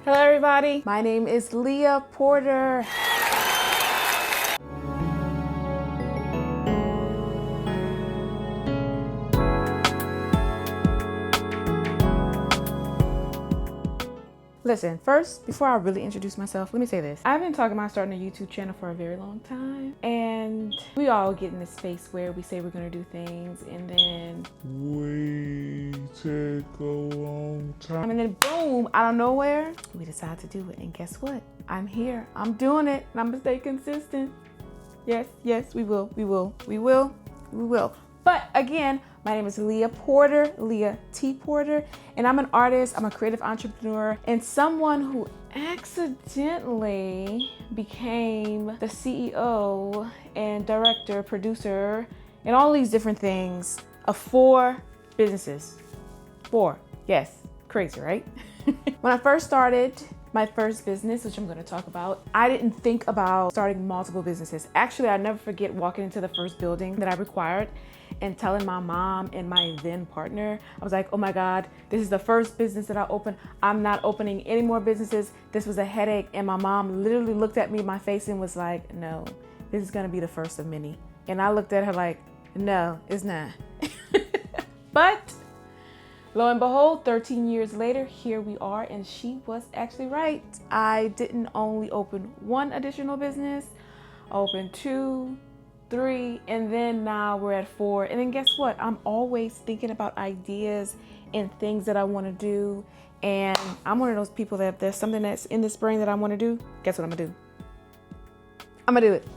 Hello everybody, my name is Leah Porter. Listen, first, before I really introduce myself, let me say this. I've been talking about starting a YouTube channel for a very long time, and we all get in this space where we say we're gonna do things, and then we take a long time. and then boom, out of nowhere, we decide to do it. And guess what? I'm here, I'm doing it, and I'm gonna stay consistent. Yes, we will. But again, my name is Leah Porter, Leah T. Porter, and I'm an artist, I'm a creative entrepreneur, and someone who accidentally became the CEO and director, producer, and all these different things of 4 businesses. 4, yes, crazy, right? When I first started my first business, which I'm going to talk about, I didn't think about starting multiple businesses. Actually, I never forget walking into the first building that I required and telling my mom and my then partner, I was like, oh my God, this is the first business that I opened. I'm not opening any more businesses. This was a headache. And my mom literally looked at me in my face and was like, no, this is going to be the first of many. And I looked at her like, no, it's not. But lo and behold, 13 years later, here we are, and she was actually right. I didn't only open 1 additional business, I opened 2, 3, and then now we're at 4. And then guess what? I'm always thinking about ideas and things that I want to do. And I'm one of those people that if there's something that's in this brain that I want to do, guess what I'm gonna do? I'm gonna do it.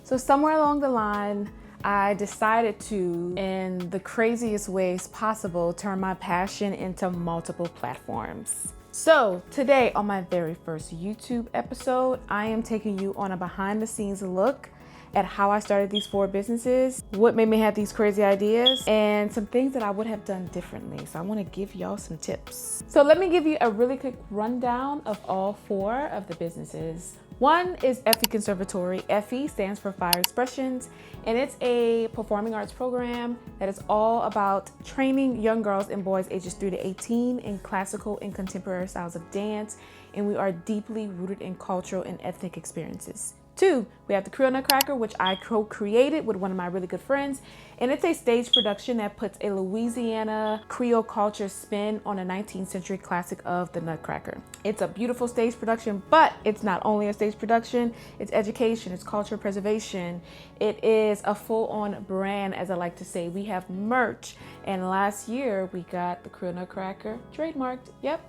So somewhere along the line, I decided to, in the craziest ways possible, turn my passion into multiple platforms. So today on my very first YouTube episode, I am taking you on a behind the scenes look at how I started these 4 businesses, what made me have these crazy ideas, and some things that I would have done differently. So I want to give y'all some tips. So let me give you a really quick rundown of all 4 of the businesses. 1 is Effie Conservatory. Effie stands for Fire Expressions, and it's a performing arts program that is all about training young girls and boys ages 3 to 18 in classical and contemporary styles of dance, and we are deeply rooted in cultural and ethnic experiences. 2, we have the Creole Nutcracker, which I co-created with one of my really good friends, and it's a stage production that puts a Louisiana Creole culture spin on a 19th century classic of the Nutcracker. It's a beautiful stage production, but it's not only a stage production, it's education, it's culture preservation. It is a full-on brand, as I like to say. We have merch, and last year we got the Creole Nutcracker trademarked. Yep,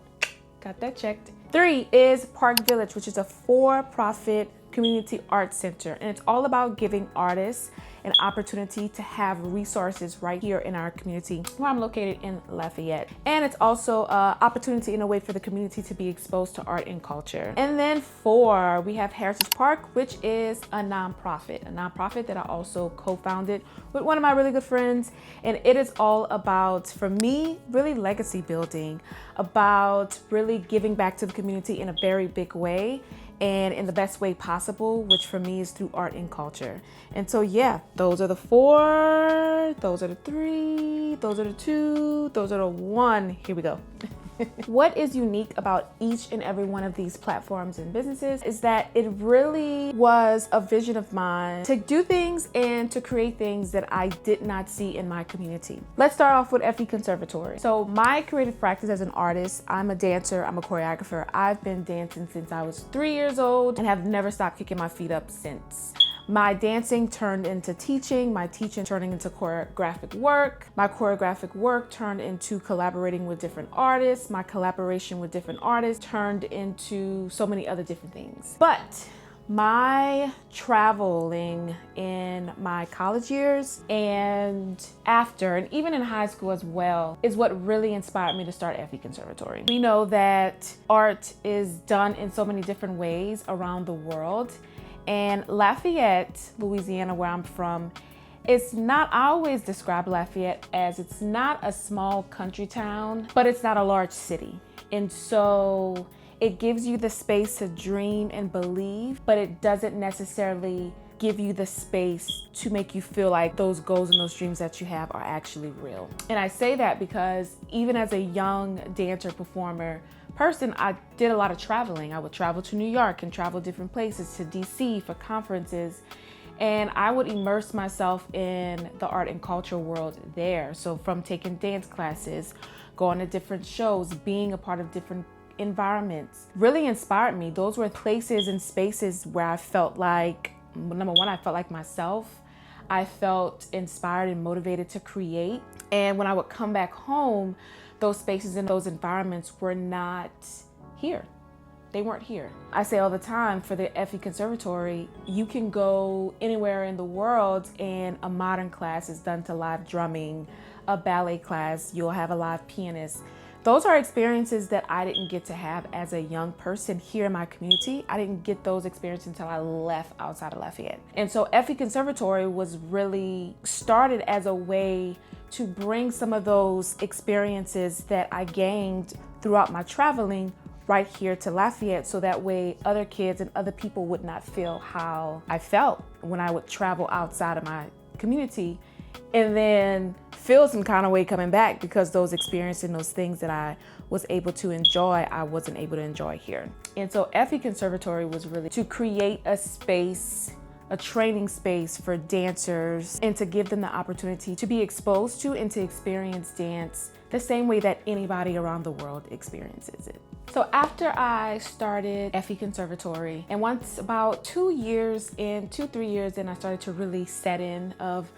got that checked. 3 is Park Village, which is a for-profit community arts center, and it's all about giving artists an opportunity to have resources right here in our community where I'm located in Lafayette. And it's also an opportunity in a way for the community to be exposed to art and culture. And then 4, we have Heritage Park, which is a nonprofit that I also co-founded with one of my really good friends. And it is all about, for me, really legacy building, about really giving back to the community in a very big way and in the best way possible, which for me is through art and culture. And so yeah, those are the 4, those are the 3, those are the 2, those are the 1. Here we go. What is unique about each and every one of these platforms and businesses is that it really was a vision of mine to do things and to create things that I did not see in my community. Let's start off with Effie Conservatory. So my creative practice as an artist, I'm a dancer, I'm a choreographer. I've been dancing since I was 3 years old and have never stopped kicking my feet up since. My dancing turned into teaching, my teaching turning into choreographic work, my choreographic work turned into collaborating with different artists, my collaboration with different artists turned into so many other different things. But my traveling in my college years and after, and even in high school as well, is what really inspired me to start Effie Conservatory. We know that art is done in so many different ways around the world. And Lafayette, Louisiana, where I'm from, it's not, I always describe Lafayette as it's not a small country town, but it's not a large city. And so it gives you the space to dream and believe, but it doesn't necessarily give you the space to make you feel like those goals and those dreams that you have are actually real. And I say that because even as a young dancer performer, person, I did a lot of traveling. I would travel to New York and travel different places, to DC for conferences. And I would immerse myself in the art and culture world there. So from taking dance classes, going to different shows, being a part of different environments, really inspired me. Those were places and spaces where I felt like, number one, I felt like myself. I felt inspired and motivated to create. And when I would come back home, those spaces and those environments were not here. They weren't here. I say all the time, for the FE Conservatory, you can go anywhere in the world and a modern class is done to live drumming, a ballet class, you'll have a live pianist. Those are experiences that I didn't get to have as a young person here in my community. I didn't get those experiences until I left outside of Lafayette. And so FE Conservatory was really started as a way to bring some of those experiences that I gained throughout my traveling right here to Lafayette, so that way other kids and other people would not feel how I felt when I would travel outside of my community and then feel some kind of way coming back because those experiences and those things that I was able to enjoy, I wasn't able to enjoy here. And so FE Conservatory was really to create a space, a training space for dancers, and to give them the opportunity to be exposed to and to experience dance the same way that anybody around the world experiences it. So after I started FE Conservatory, and once about 3 years in, I started to really set in of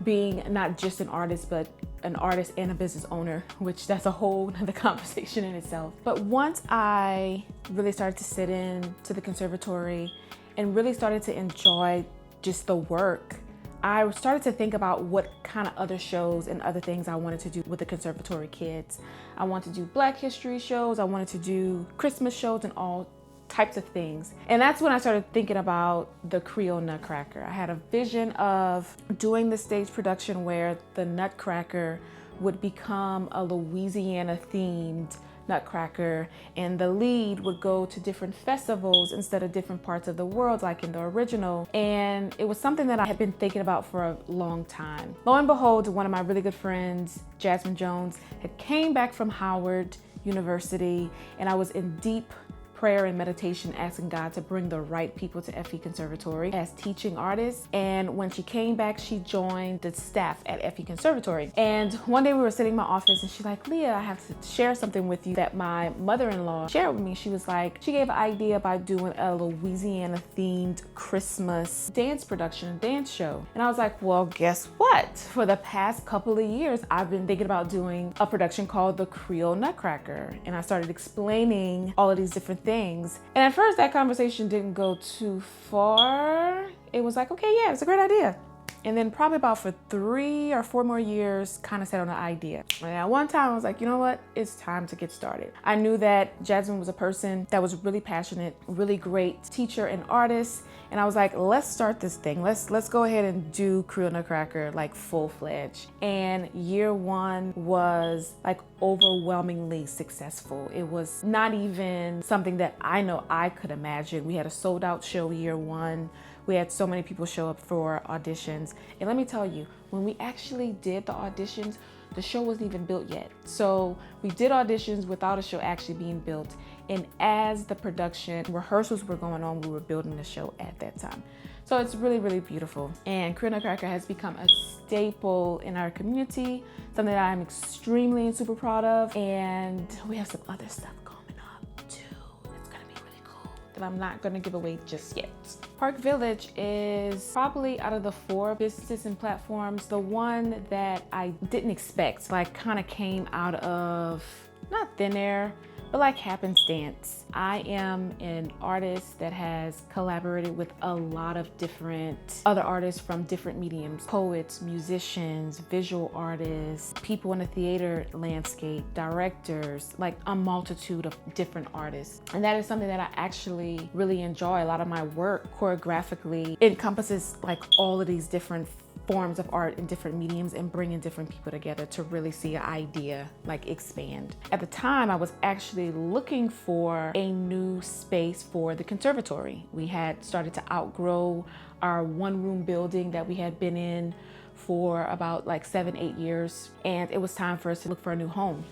being not just an artist, but an artist and a business owner, which that's a whole other conversation in itself. But once I really started to sit in to the conservatory and really started to enjoy just the work, I started to think about what kind of other shows and other things I wanted to do with the conservatory kids. I wanted to do Black History shows, I wanted to do Christmas shows and all types of things. And that's when I started thinking about the Creole Nutcracker. I had a vision of doing the stage production where the Nutcracker would become a Louisiana themed Nutcracker, and the lead would go to different festivals instead of different parts of the world like in the original. And it was something that I had been thinking about for a long time. Lo and behold, one of my really good friends, Jasmine Jones, had came back from Howard University, and I was in deep prayer and meditation asking God to bring the right people to FE Conservatory as teaching artists. And when she came back, she joined the staff at FE Conservatory. And one day we were sitting in my office and she's like, Leah, I have to share something with you that my mother-in-law shared with me. She was like, she gave an idea about doing a Louisiana themed Christmas dance production, dance show. And I was like, well, guess what? For the past couple of years, I've been thinking about doing a production called the Creole Nutcracker. And I started explaining all of these different things. And at first that conversation didn't go too far. It was like, okay, yeah, it's a great idea. And then probably about for 3 or 4 more years, kind of sat on the idea. And at one time I was like, you know what? It's time to get started. I knew that Jasmine was a person that was really passionate, really great teacher and artist. And I was like, let's start this thing. Let's go ahead and do Creole Nutcracker like full-fledged. And year 1 was like overwhelmingly successful. It was not even something that I know I could imagine. We had a sold out show year 1. We had so many people show up for auditions. And let me tell you, when we actually did the auditions, the show wasn't even built yet. So we did auditions without a show actually being built. And as the production rehearsals were going on, we were building the show at that time. So it's really, really beautiful. And Creole Nutcracker has become a staple in our community, something that I'm extremely and super proud of. And we have some other stuff coming up too. It's gonna be really cool that I'm not gonna give away just yet. Park Village is probably out of the 4 businesses and platforms, the one that I didn't expect, like kind of came out of, not thin air, but like happenstance. I am an artist that has collaborated with a lot of different other artists from different mediums, poets, musicians, visual artists, people in the theater landscape, directors, like a multitude of different artists. And that is something that I actually really enjoy. A lot of my work choreographically encompasses like all of these different forms of art in different mediums and bringing different people together to really see an idea like expand. At the time, I was actually looking for a new space for the conservatory. We had started to outgrow our 1-room building that we had been in for about like 7-8 years, and it was time for us to look for a new home.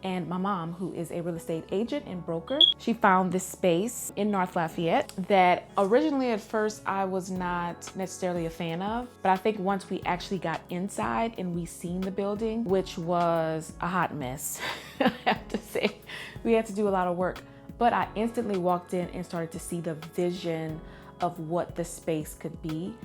and my mom, who is a real estate agent and broker. She found this space in North Lafayette that originally at first I was not necessarily a fan of, but I think once we actually got inside and we seen the building, which was a hot mess, I have to say, we had to do a lot of work, but I instantly walked in and started to see the vision of what the space could be.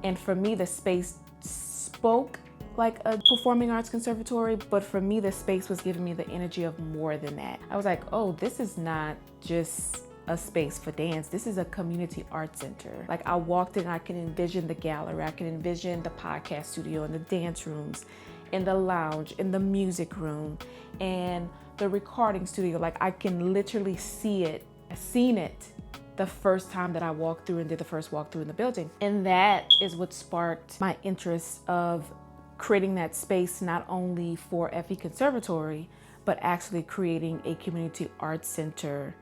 And for me, the space spoke like a performing arts conservatory, but for me, the space was giving me the energy of more than that. I was like, oh, this is not just a space for dance. This is a community art center. Like, I walked in, I can envision the gallery, I can envision the podcast studio and the dance rooms and the lounge and the music room and the recording studio. Like, I can literally see it. I seen it the first time that I walked through and did the first walkthrough in the building. And that is what sparked my interest of creating that space, not only for FE Conservatory, but actually creating a community arts center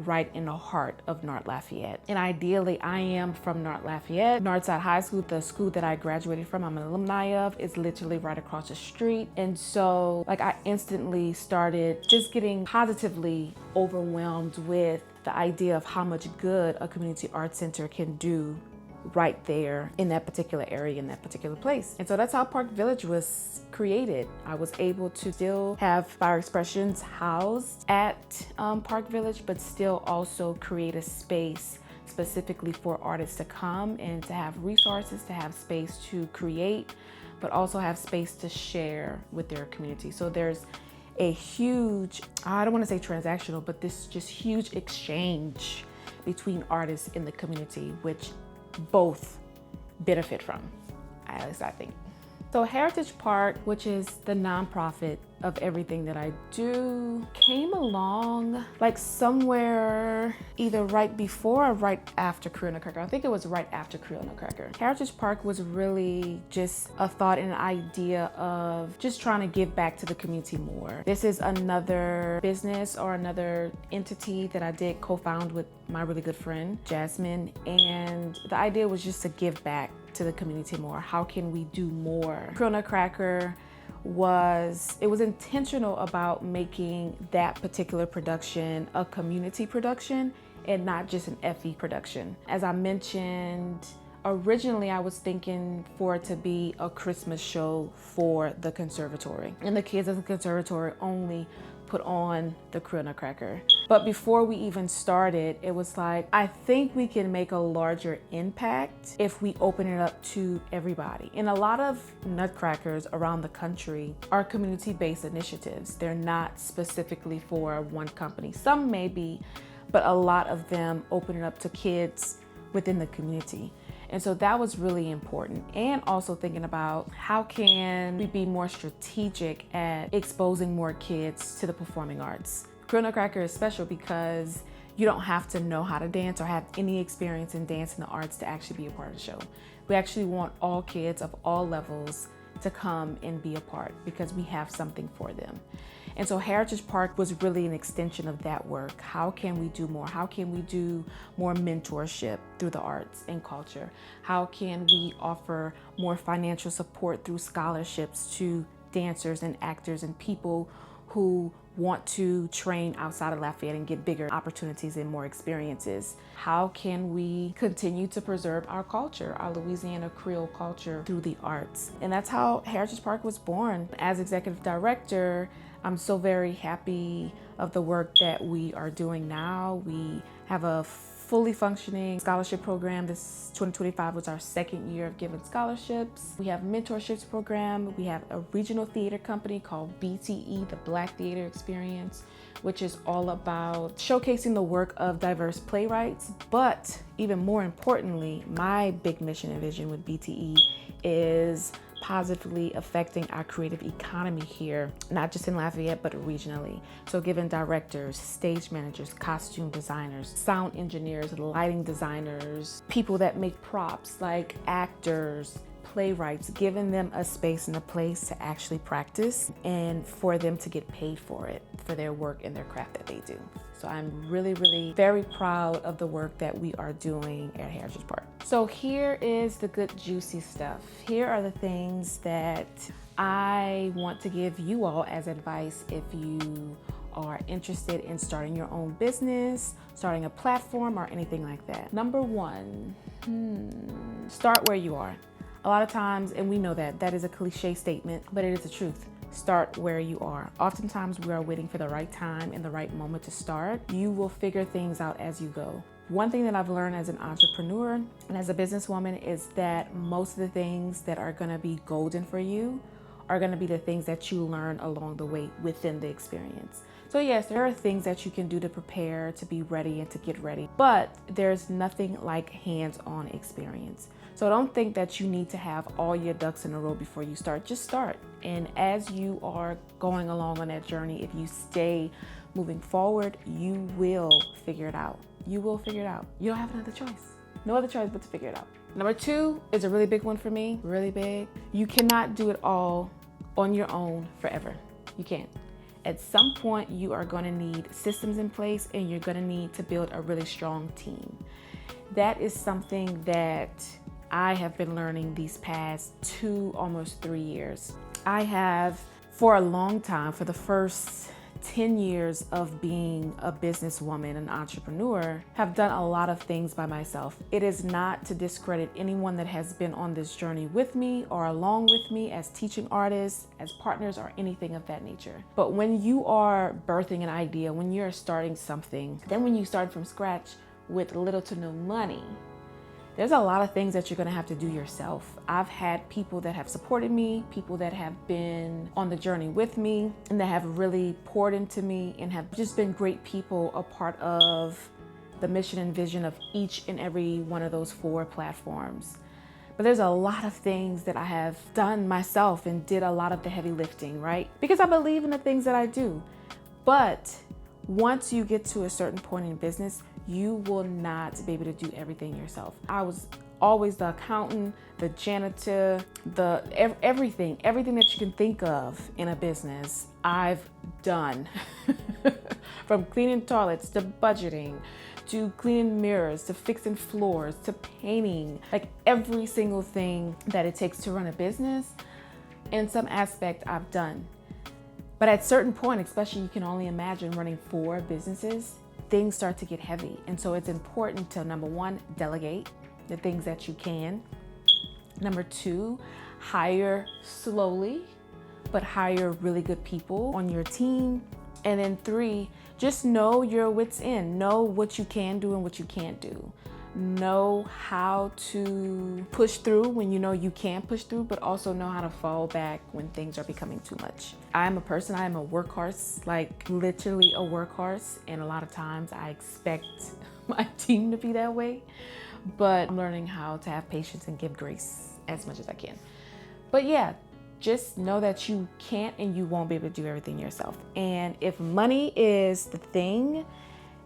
right in the heart of North Lafayette. And ideally, I am from North Lafayette. Northside High School, the school that I graduated from, I'm an alumni of, is literally right across the street. And so, like, I instantly started just getting positively overwhelmed with the idea of how much good a community arts center can do right there in that particular area, in that particular place. And so that's how Park Village was created. I was able to still have Fire Expressions housed at Park Village, but still also create a space specifically for artists to come and to have resources, to have space to create, but also have space to share with their community. So there's a huge, I don't want to say transactional, but this just huge exchange between artists in the community, which both benefit from, at least I think. So Heritage Park, which is the nonprofit of everything that I do, came along like somewhere either right before or right after Career Nutcracker. I think it was right after Career Nutcracker. Heritage Park was really just a thought and an idea of just trying to give back to the community more. This is another business or another entity that I did co-found with my really good friend, Jasmine. And the idea was just to give back to the community more. How can we do more? Career Nutcracker was intentional about making that particular production a community production and not just an FE production. As I mentioned, originally I was thinking for it to be a Christmas show for the conservatory, and the kids at the conservatory only put on the Career Nutcracker. But before we even started, it was like, I think we can make a larger impact if we open it up to everybody. And a lot of nutcrackers around the country are community-based initiatives. They're not specifically for one company. Some may be, but a lot of them open it up to kids within the community. And so that was really important. And also thinking about how can we be more strategic at exposing more kids to the performing arts. Career Nutcracker is special because you don't have to know how to dance or have any experience in dance in the arts to actually be a part of the show. We actually want all kids of all levels to come and be a part because we have something for them. And so Heritage Park was really an extension of that work. How can we do more? How can we do more mentorship through the arts and culture? How can we offer more financial support through scholarships to dancers and actors and people who want to train outside of Lafayette and get bigger opportunities and more experiences? How can we continue to preserve our culture, our Louisiana Creole culture through the arts? And that's how Heritage Park was born. As executive director, I'm so very happy of the work that we are doing now. We have a fully functioning scholarship program. This 2025 was our second year of giving scholarships. We have a mentorships program. We have a regional theater company called BTE, the Black Theater Experience, which is all about showcasing the work of diverse playwrights. But even more importantly, my big mission and vision with BTE is positively affecting our creative economy here, not just in Lafayette, but regionally. So giving directors, stage managers, costume designers, sound engineers, lighting designers, people that make props like actors, playwrights, giving them a space and a place to actually practice and for them to get paid for it, for their work and their craft that they do. So I'm really, really very proud of the work that we are doing at Heritage Park. So here is the good juicy stuff. Here are the things that I want to give you all as advice if you are interested in starting your own business, starting a platform, or anything like that. Number one, start where you are. A lot of times, and we know that is a cliche statement, but it is the truth. Start where you are. Oftentimes we are waiting for the right time and the right moment to start. You will figure things out as you go. One thing that I've learned as an entrepreneur and as a businesswoman is that most of the things that are gonna be golden for you are gonna be the things that you learn along the way within the experience. So yes, there are things that you can do to prepare, to be ready and to get ready, but there's nothing like hands-on experience. So don't think that you need to have all your ducks in a row before you start. Just start. And as you are going along on that journey, if you stay moving forward, you will figure it out. You will figure it out. You don't have another choice. No other choice but to figure it out. Number two is a really big one for me, really big. You cannot do it all on your own forever. You can't. At some point, you are gonna need systems in place and you're gonna need to build a really strong team. That is something that I have been learning these past 2, almost 3 years. I have, for a long time, for the first 10 years of being a businesswoman, an entrepreneur, have done a lot of things by myself. It is not to discredit anyone that has been on this journey with me or along with me as teaching artists, as partners, or anything of that nature. But when you are birthing an idea, when you're starting something, then when you start from scratch with little to no money, there's a lot of things that you're gonna have to do yourself. I've had people that have supported me, people that have been on the journey with me, and that have really poured into me and have just been great people, a part of the mission and vision of each and every one of those 4 platforms. But there's a lot of things that I have done myself and did a lot of the heavy lifting, right? Because I believe in the things that I do. But once you get to a certain point in business, you will not be able to do everything yourself. I was always the accountant, the janitor, everything that you can think of in a business, I've done. From cleaning toilets to budgeting, to cleaning mirrors, to fixing floors, to painting, like every single thing that it takes to run a business, in some aspect I've done. But at a certain point, especially you can only imagine running 4 businesses, things start to get heavy. And so it's important to, number one, delegate the things that you can. Number 2, hire slowly, but hire really good people on your team. And then 3, just know your wits end. Know what you can do and what you can't do. Know how to push through when you know you can't push through, but also know how to fall back when things are becoming too much. I'm a person, I am a workhorse, like literally a workhorse. And a lot of times I expect my team to be that way, but I'm learning how to have patience and give grace as much as I can. But yeah, just know that you can't and you won't be able to do everything yourself. And if money is the thing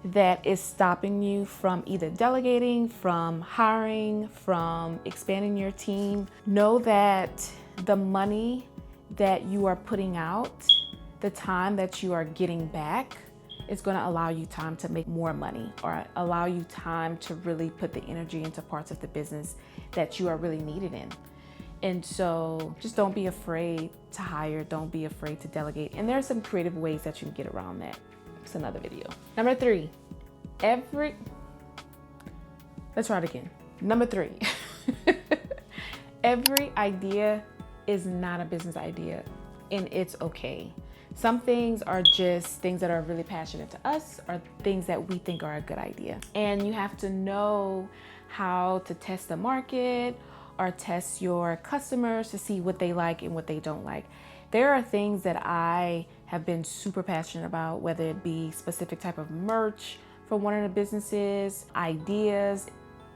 that is stopping you from either delegating, from hiring, from expanding your team, know that the money that you are putting out, the time that you are getting back, is going to allow you time to make more money, or allow you time to really put the energy into parts of the business that you are really needed in. And so just don't be afraid to hire, don't be afraid to delegate. And there are some creative ways that you can get around that. It's another video. Number 3, let's try it again. Number 3, every idea is not a business idea, and it's okay. Some things are just things that are really passionate to us, or things that we think are a good idea. And you have to know how to test the market or test your customers to see what they like and what they don't like. There are things that I have been super passionate about, whether it be specific type of merch for one of the businesses, ideas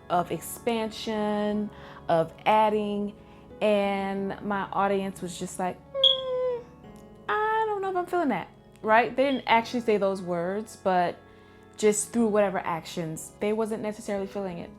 of expansion, of adding, and my audience was just like, I don't know if I'm feeling that, right? They didn't actually say those words, but just through whatever actions, they wasn't necessarily feeling it.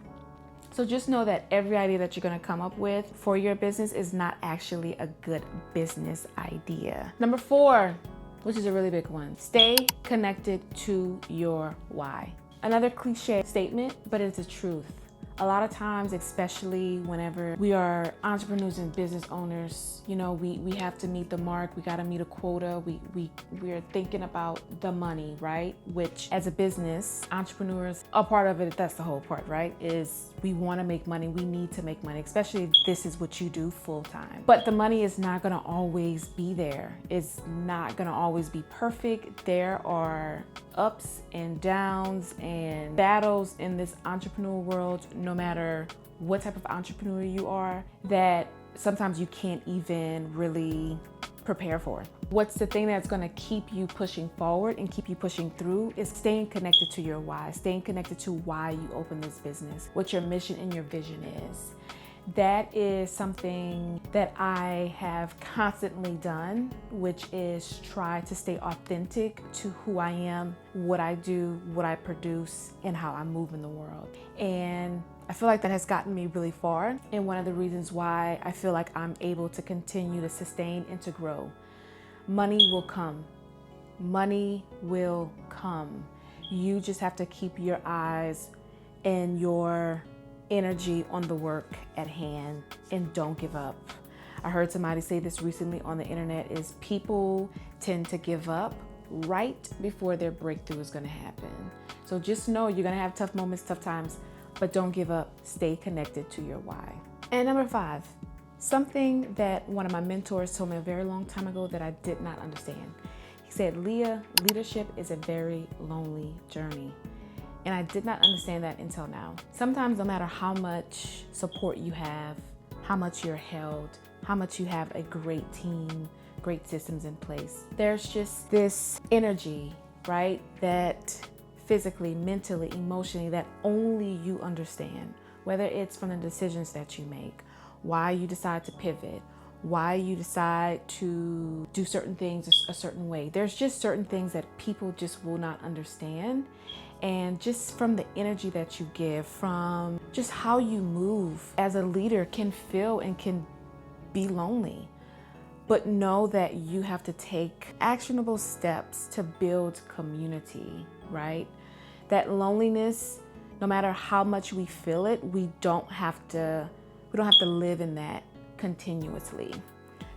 So just know that every idea that you're gonna come up with for your business is not actually a good business idea. Number 4, which is a really big one, stay connected to your why. Another cliche statement, but it's the truth. A lot of times, especially whenever we are entrepreneurs and business owners, you know, we have to meet the mark, we gotta meet a quota, we're thinking about the money, right? Which as a business, entrepreneurs, a part of it, that's the whole part, right? Is we wanna make money, we need to make money, especially if this is what you do full time. But the money is not gonna always be there. It's not gonna always be perfect. There are ups and downs and battles in this entrepreneurial world, no matter what type of entrepreneur you are, that sometimes you can't even really prepare for. What's the thing that's gonna keep you pushing forward and keep you pushing through is staying connected to your why, staying connected to why you open this business, what your mission and your vision is. That is something that I have constantly done, which is try to stay authentic to who I am, what I do, what I produce, and how I move in the world. And I feel like that has gotten me really far. And one of the reasons why I feel like I'm able to continue to sustain and to grow. Money will come. Money will come. You just have to keep your eyes and your energy on the work at hand and don't give up. I heard somebody say this recently on the internet is people tend to give up right before their breakthrough is gonna happen. So just know you're gonna have tough moments, tough times, but don't give up. Stay connected to your why. And number 5, something that one of my mentors told me a very long time ago that I did not understand. He said, Leah, leadership is a very lonely journey. And I did not understand that until now. Sometimes no matter how much support you have, how much you're held, how much you have a great team, great systems in place, there's just this energy, right? That physically, mentally, emotionally, that only you understand. Whether it's from the decisions that you make, why you decide to pivot, why you decide to do certain things a certain way. There's just certain things that people just will not understand. And just from the energy that you give, from just how you move as a leader can feel and can be lonely. But know that you have to take actionable steps to build community, right? That loneliness, no matter how much we feel it, we don't have to live in that continuously.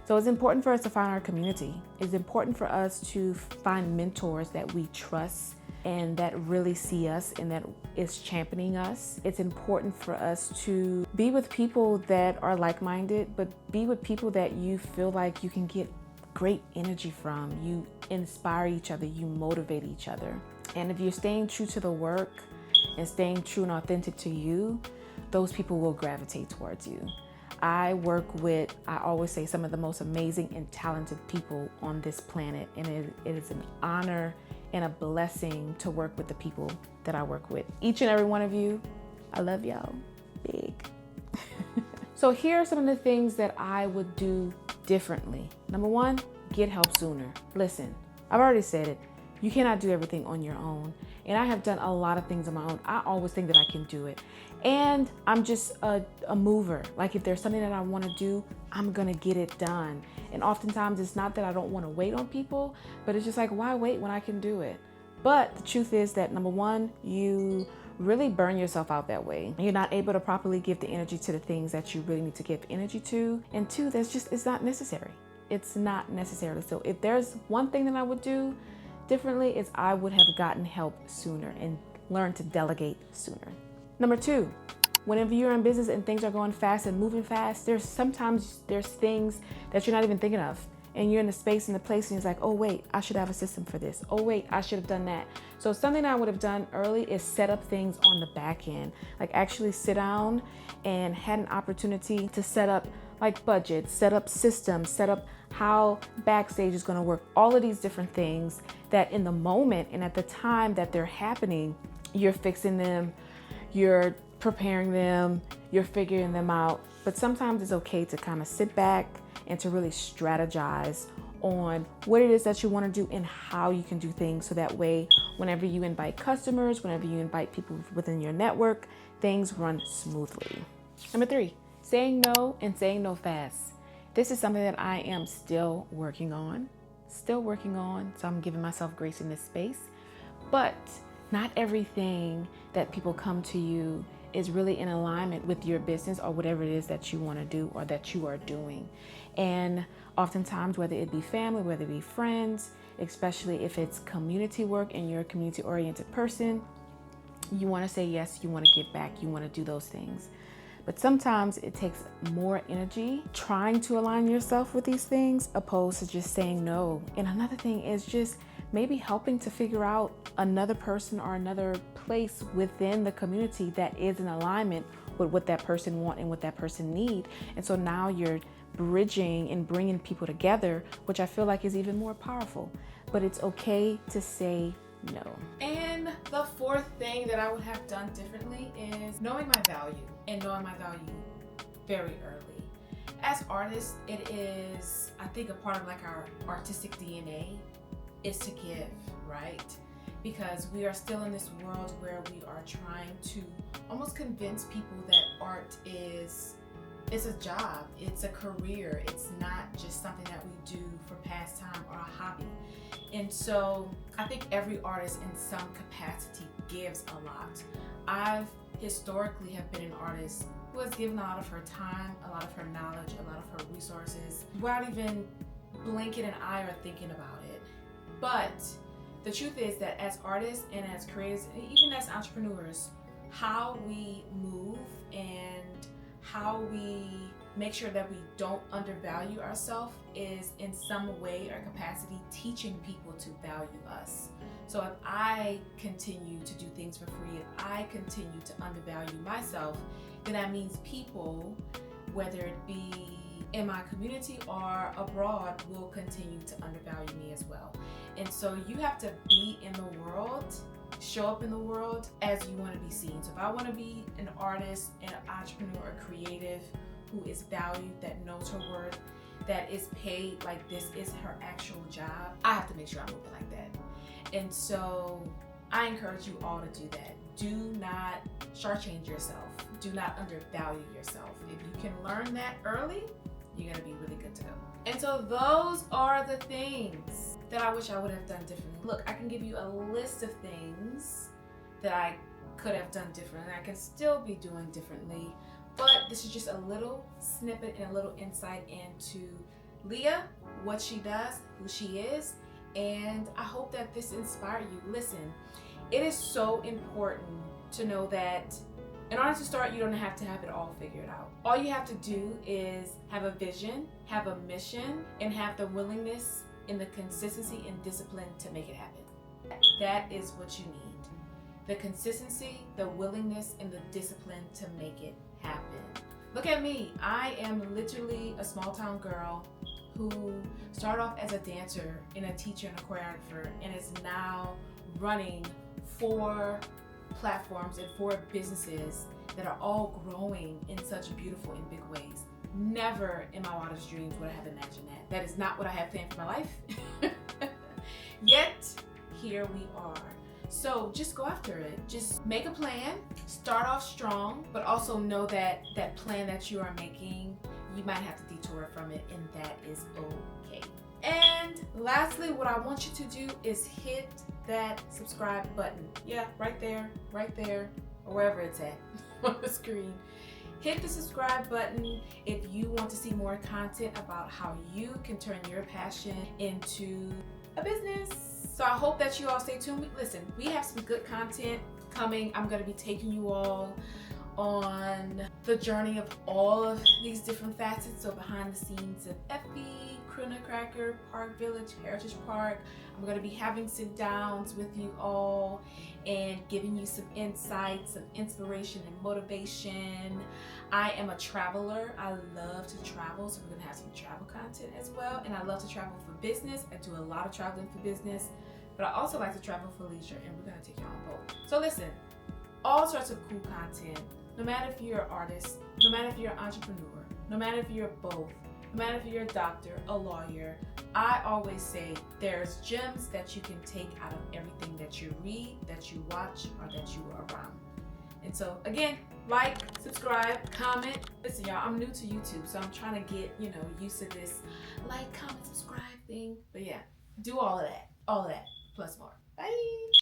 So it's important for us to find our community. It's important for us to find mentors that we trust and that really see us and that is championing us. It's important for us to be with people that are like-minded, but be with people that you feel like you can get great energy from. You inspire each other, you motivate each other. And if you're staying true to the work and staying true and authentic to you, those people will gravitate towards you. I work with, I always say, some of the most amazing and talented people on this planet, and it is an honor and a blessing to work with the people that I work with. Each and every one of you, I love y'all big. So here are some of the things that I would do differently. Number 1, get help sooner. Listen, I've already said it. You cannot do everything on your own. And I have done a lot of things on my own. I always think that I can do it. And I'm just a mover. Like if there's something that I want to do, I'm going to get it done. And oftentimes it's not that I don't want to wait on people, but it's just like, why wait when I can do it? But the truth is that number 1, you really burn yourself out that way. You're not able to properly give the energy to the things that you really need to give energy to. And 2, it's not necessary. It's not necessary. So if there's one thing that I would do differently is I would have gotten help sooner and learned to delegate sooner. Number 2, whenever you're in business and things are going fast and moving fast, there's things that you're not even thinking of. And you're in the space and the place and it's like, oh wait, I should have a system for this. Oh wait, I should have done that. So something I would have done early is set up things on the back end. Like actually sit down and had an opportunity to set up like budgets, set up systems, set up how backstage is gonna work. All of these different things that in the moment and at the time that they're happening, you're fixing them, you're preparing them, you're figuring them out. But sometimes it's okay to kind of sit back and to really strategize on what it is that you want to do and how you can do things, so that way whenever you invite customers, whenever you invite people within your network, things run smoothly. Number 3, saying no and saying no fast. This is something that I am still working on, so I'm giving myself grace in this space. But not everything that people come to you is really in alignment with your business or whatever it is that you want to do or that you are doing. And oftentimes, whether it be family, whether it be friends, especially if it's community work and you're a community-oriented person, you want to say yes, you want to give back, you want to do those things. But sometimes it takes more energy trying to align yourself with these things opposed to just saying no. And another thing is just maybe helping to figure out another person or another place within the community that is in alignment with what that person wants and what that person needs. And so now you're bridging and bringing people together, which I feel like is even more powerful. But it's okay to say no. And the 4th thing that I would have done differently is knowing my value, and knowing my value very early. As artists, it is, I think, a part of like our artistic DNA is to give, right? Because we are still in this world where we are trying to almost convince people that art is a job, it's a career, it's not just something that we do for pastime or a hobby. And so I think every artist in some capacity gives a lot. I've historically have been an artist who has given a lot of her time, a lot of her knowledge, a lot of her resources without even blinking an eye or thinking about it. But the truth is that as artists and as creators, and even as entrepreneurs, how we move and how we make sure that we don't undervalue ourselves is in some way or capacity teaching people to value us. So if I continue to do things for free, if I continue to undervalue myself, then that means people, whether it be in my community or abroad, will continue to undervalue me as well. And so you have to be in the world, show up in the world as you want to be seen. So if I want to be an artist, an entrepreneur, a creative who is valued, that knows her worth, that is paid like this is her actual job, I have to make sure I'm moving like that. And so I encourage you all to do that. Do not shortchange yourself. Do not undervalue yourself. If you can learn that early, you're gonna be really good to go. And so those are the things that I wish I would have done differently. Look, I can give you a list of things that I could have done differently, and I can still be doing differently. But this is just a little snippet and a little insight into Leah, what she does, who she is, and I hope that this inspired you. Listen, it is so important to know that in order to start, you don't have to have it all figured out. All you have to do is have a vision, have a mission, and have the willingness and the consistency and discipline to make it happen. That is what you need. The consistency, the willingness, and the discipline to make it happen. Look at me. I am literally a small town girl who started off as a dancer and a teacher and a choreographer, and is now running 4 platforms and 4 businesses that are all growing in such beautiful and big ways. Never in my wildest dreams would I have imagined that. That is not what I have planned for my life. Yet, here we are. So just go after it. Just make a plan, start off strong, but also know that that plan that you are making, you might have to detour from it, and that is okay. And lastly, what I want you to do is hit that subscribe button. Yeah, right there, or wherever it's at on the screen. Hit the subscribe button if you want to see more content about how you can turn your passion into a business. So I hope that you all stay tuned. Listen, we have some good content coming. I'm going to be taking you all on the journey of all of these different facets. So behind the scenes of FB, Kruna Cracker, Park Village, Heritage Park. I'm going to be having sit downs with you all and giving you some insights, some inspiration and motivation. I am a traveler. I love to travel, so we're going to have some travel content as well. And I love to travel for business. I do a lot of traveling for business, but I also like to travel for leisure, and we're going to take you on both. So listen, all sorts of cool content, no matter if you're an artist, no matter if you're an entrepreneur, no matter if you're both, no matter if you're a doctor, a lawyer, I always say there's gems that you can take out of everything that you read, that you watch, or that you are around. And so again, like, subscribe, comment. Listen, y'all, I'm new to YouTube, so I'm trying to get, used to this like, comment, subscribe thing. But yeah, do all of that, plus more. Bye.